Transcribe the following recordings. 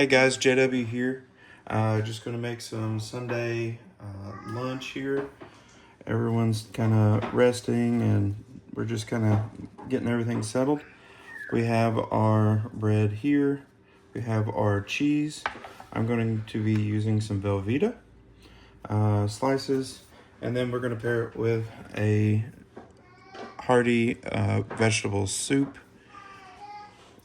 Hey guys, JW here. Just gonna make some Sunday lunch here. Everyone's kind of resting and we're just kind of getting everything settled. We have our bread here. We have our cheese. I'm going to be using some Velveeta slices, and then we're gonna pair it with a hearty vegetable soup.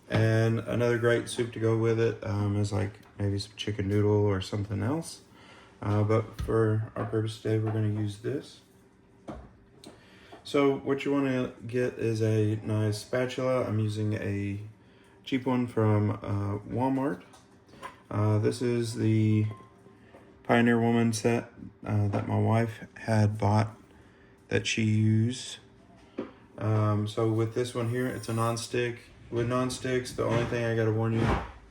And another great soup to go with it is like maybe some chicken noodle or something else. But for our purpose today, we're going to use this. So what you want to get is a nice spatula. I'm using a cheap one from Walmart. This is the Pioneer Woman set that my wife had bought that she used. So with this one here, it's a non-stick. With non-sticks, the only thing I gotta warn you,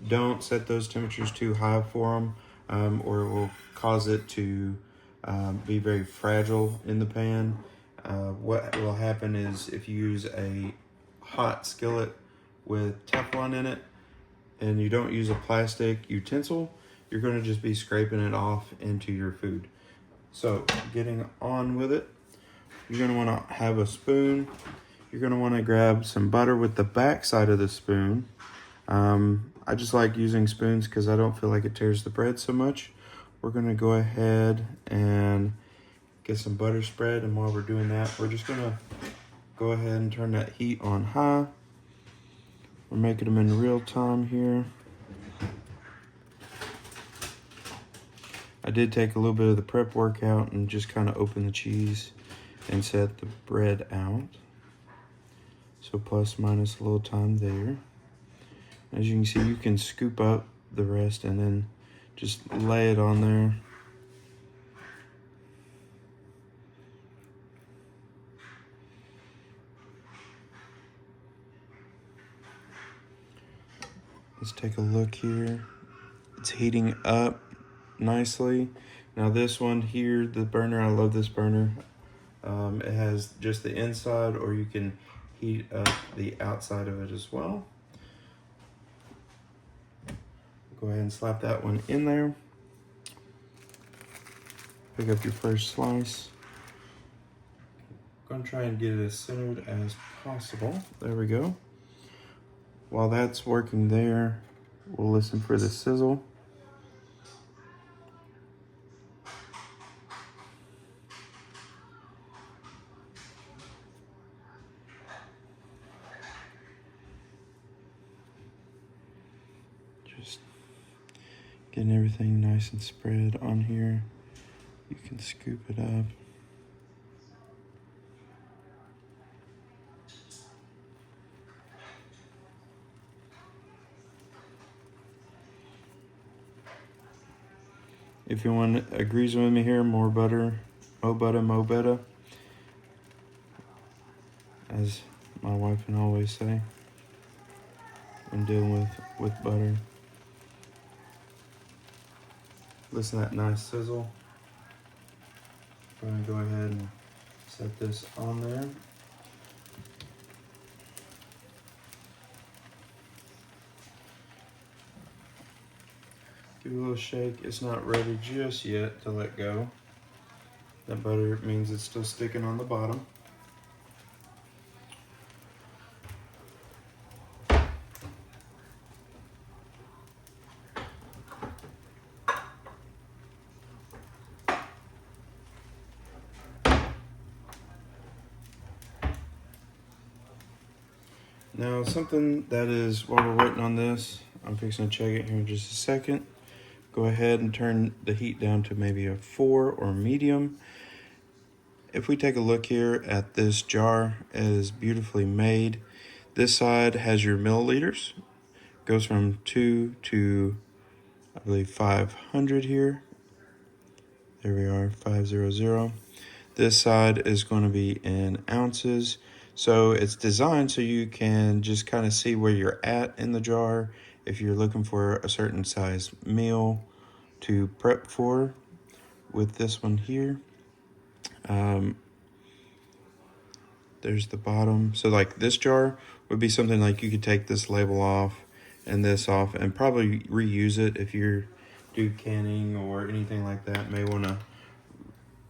don't set those temperatures too high for them, or it will cause it to be very fragile in the pan. What will happen is if you use a hot skillet with Teflon in it and you don't use a plastic utensil, you're going to just be scraping it off into your food. So getting on with it, you're going to want to have a spoon. You're going to want to grab some butter with the back side of the spoon. I just like using spoons because I don't feel like it tears the bread so much. We're going to go ahead and get some butter spread, and while we're doing that, we're just going to go ahead and turn that heat on high. We're making them in real time here. I did take a little bit of the prep work out and just kind of open the cheese and set the bread out. So plus minus a little time there. As you can see, you can scoop up the rest and then just lay it on there. Let's take a look here. It's heating up nicely. Now this one here, the burner, I love this burner. It has just the inside, or you can heat up the outside of it as well. Go ahead and slap that one in there. Pick up your first slice. I'm gonna try and get it as centered as possible. There we go. While that's working there, we'll listen for the sizzle. Just getting everything nice and spread on here. You can scoop it up. If you want agrees with me here, more butter, mo better, as my wife can always say when dealing with butter. Listen to that nice sizzle. I'm gonna go ahead and set this on there. Give it a little shake. It's not ready just yet to let go. That butter means it's still sticking on the bottom. Now, something that is, while we're waiting on this, I'm fixing to check it here in just a second. Go ahead and turn the heat down to maybe a 4 or medium. If we take a look here at this jar, it is beautifully made. This side has your milliliters. Goes from 2 to, I believe, 500 here. There we are, 500. This side is going to be in ounces. So it's designed so you can just kind of see where you're at in the jar if you're looking for a certain size meal to prep for. With this one here, there's the bottom. So like this jar would be something like you could take this label off and this off, and probably reuse it if you do canning or anything like that. May want to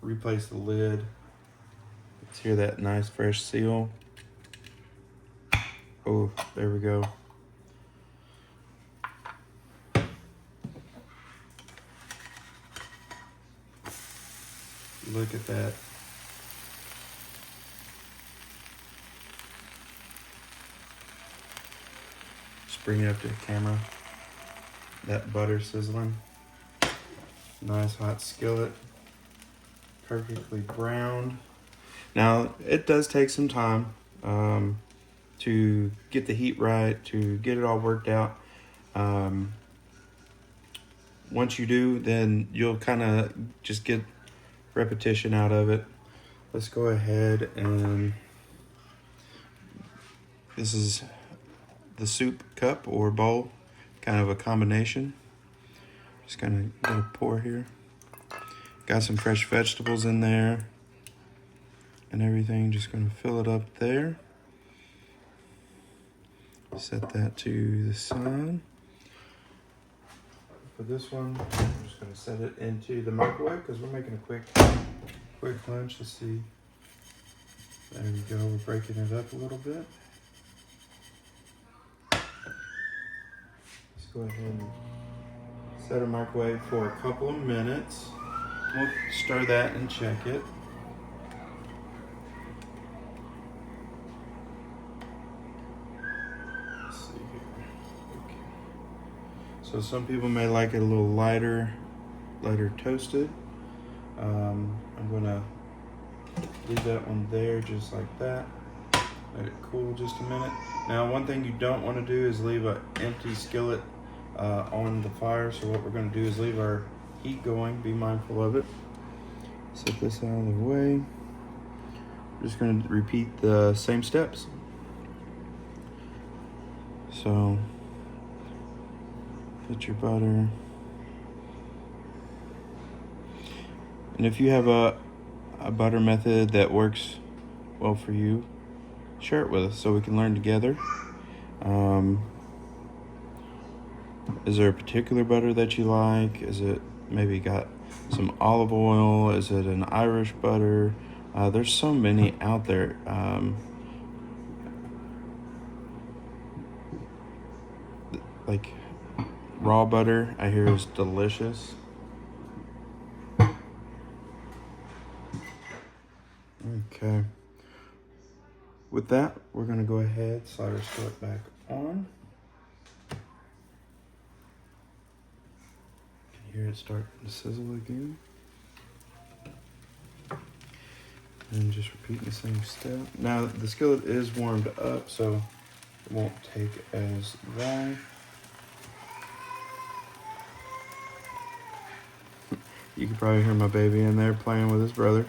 replace the lid. Let's hear that nice fresh seal. Oh, there we go. Look at that. Just bring it up to the camera. That butter sizzling. Nice hot skillet. Perfectly browned. Now, it does take some time to get the heat right, to get it all worked out. Once you do, then you'll kind of just get repetition out of it. Let's go ahead and this is the soup cup or bowl, kind of a combination. Just kind of gonna pour here. Got some fresh vegetables in there and everything. Just gonna fill it up there. Set that to the side. For this one, I'm just gonna set it into the microwave because we're making a quick lunch. Let's see. There we go. We're breaking it up a little bit. Let's go ahead and set our microwave for a couple of minutes. We'll stir that and check it. Let's see here. Okay. So some people may like it a little lighter toasted. I'm gonna leave that one there just like that. Let it cool just a minute. Now, one thing you don't want to do is leave an empty skillet on the fire. So what we're going to do is leave our heat going. Be mindful of it. Set this out of the way. We're just going to repeat the same steps. So put your butter. And if you have a butter method that works well for you, share it with us so we can learn together. Is there a particular butter that you like? Is it maybe got some olive oil? Is it an Irish butter? There's so many out there. Like raw butter, I hear is delicious. Okay. With that, we're gonna go ahead, slide our skillet back on. You can hear it start to sizzle again. And just repeating the same step. Now the skillet is warmed up, so it won't take as long. You can probably hear my baby in there playing with his brother.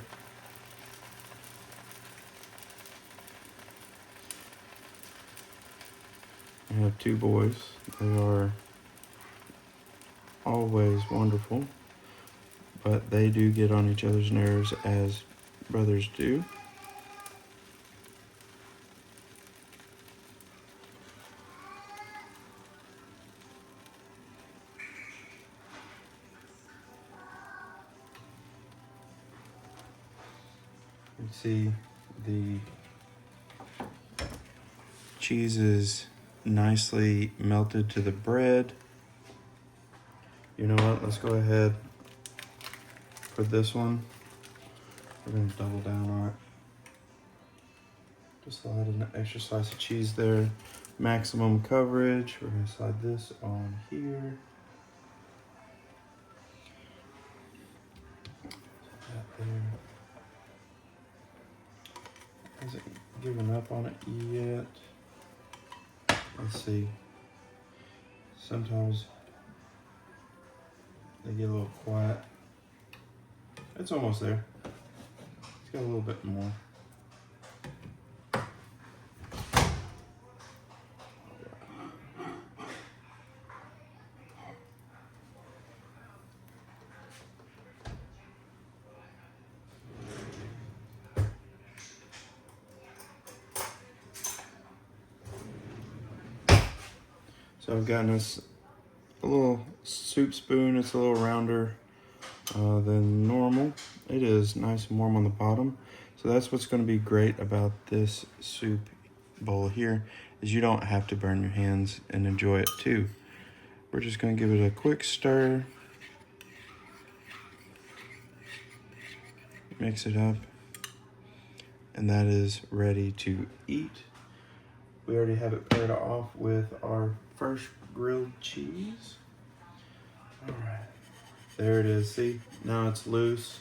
I have two boys. They are always wonderful, but they do get on each other's nerves as brothers do. You see the cheese is nicely melted to the bread. You know what? Let's go ahead for this one. We're going to double down on it. Just slide an extra slice of cheese there. Maximum coverage. We're going to slide this on here. That there. Hasn't given up on it yet. Let's see. Sometimes they get a little quiet. It's almost there. It's got a little bit more. So I've gotten us a little soup spoon. It's a little rounder than normal. It is nice and warm on the bottom. So that's what's going to be great about this soup bowl here, is you don't have to burn your hands and enjoy it too. We're just going to give it a quick stir. Mix it up. And that is ready to eat. We already have it paired off with our first grilled cheese. All right, there it is. See, now it's loose.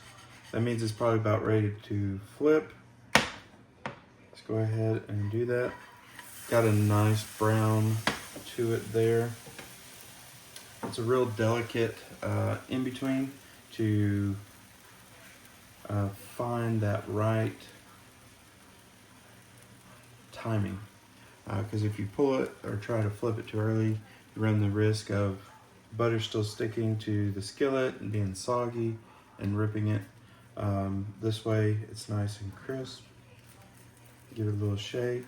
That means it's probably about ready to flip. Let's go ahead and do that. Got a nice brown to it there. It's a real delicate in between to find that right timing. Because if you pull it or try to flip it too early, you run the risk of butter still sticking to the skillet and being soggy and ripping it. This way it's nice and crisp. Give it a little shake.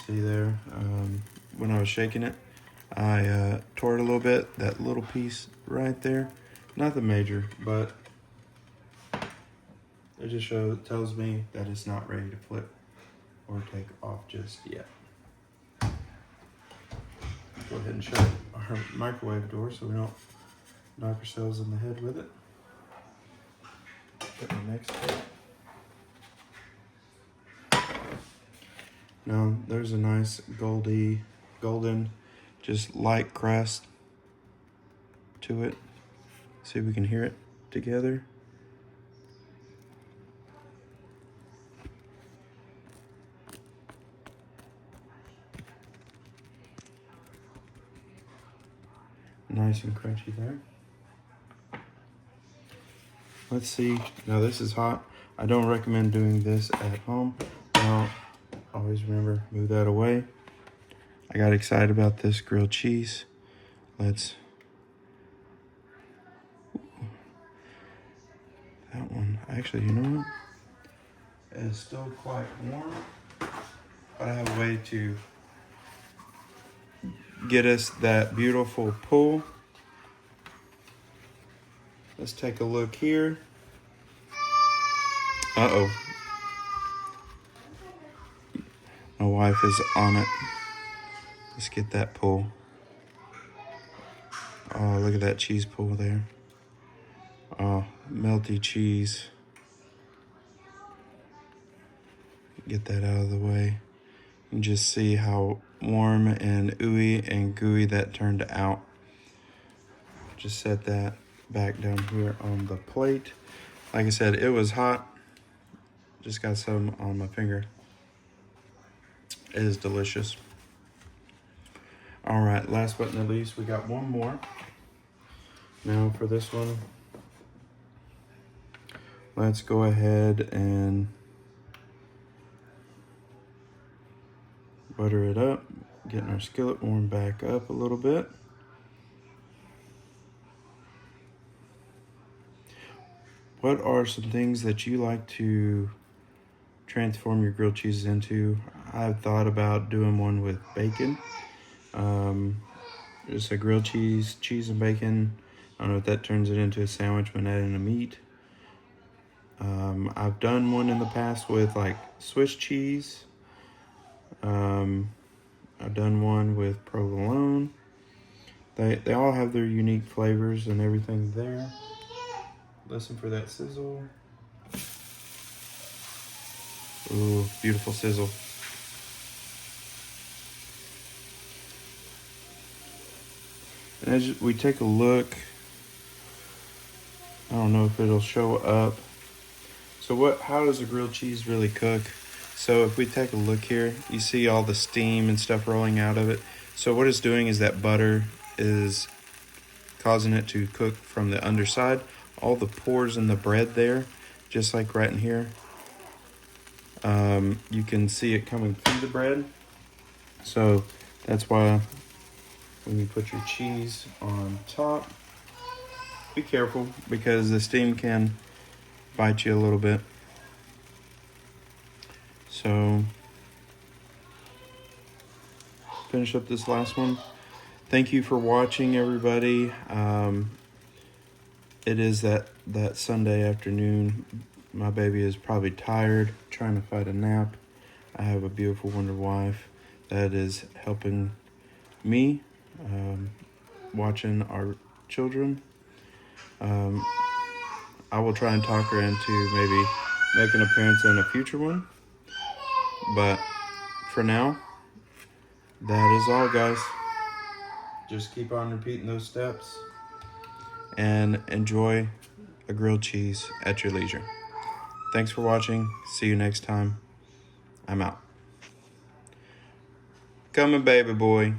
See there, when I was shaking it, I tore it a little bit, that little piece right there. Not the major, but it just tells me that it's not ready to flip or take off just yet. Go ahead and shut our microwave door so we don't knock ourselves in the head with it. Get my next bit. Now there's a nice golden, just light crust to it. See if we can hear it together. Nice and crunchy there. Let's see. Now this is hot. I don't recommend doing this at home. Now, always remember, move that away. I got excited about this grilled cheese. Let's... That one, actually, you know what? It is still quite warm. But I have a way to get us that beautiful pull. Let's take a look here. Uh-oh. My wife is on it. Let's get that pull. Oh, look at that cheese pull there. Oh, melty cheese. Get that out of the way. And just see how warm and ooey and gooey that turned out. Just set that back down here on the plate. Like I said, it was hot. Just got some on my finger. It is delicious. All right, last but not least, we got one more. Now for this one, let's go ahead and butter it up, getting our skillet warmed back up a little bit. What are some things that you like to transform your grilled cheeses into? I've thought about doing one with bacon. Just a grilled cheese and bacon. I don't know if that turns it into a sandwich when adding a meat. I've done one in the past with like Swiss cheese. I've done one with provolone. They all have their unique flavors and everything there. Listen for that sizzle. Ooh, beautiful sizzle. And as we take a look, I don't know if it'll show up. So how does a grilled cheese really cook? So if we take a look here, you see all the steam and stuff rolling out of it. So what it's doing is that butter is causing it to cook from the underside. All the pores in the bread there, just like right in here. You can see it coming through the bread. So that's why when you put your cheese on top, be careful because the steam can bite you a little bit. So finish up this last one. Thank you for watching, everybody. It is that Sunday afternoon. My baby is probably tired, trying to fight a nap. I have a beautiful, wonderful wife that is helping me, watching our children. I will try and talk her into maybe make an appearance in a future one. But for now, that is all, guys. Just keep on repeating those steps and enjoy a grilled cheese at your leisure. Thanks for watching. See you next time. I'm out. Coming, baby boy.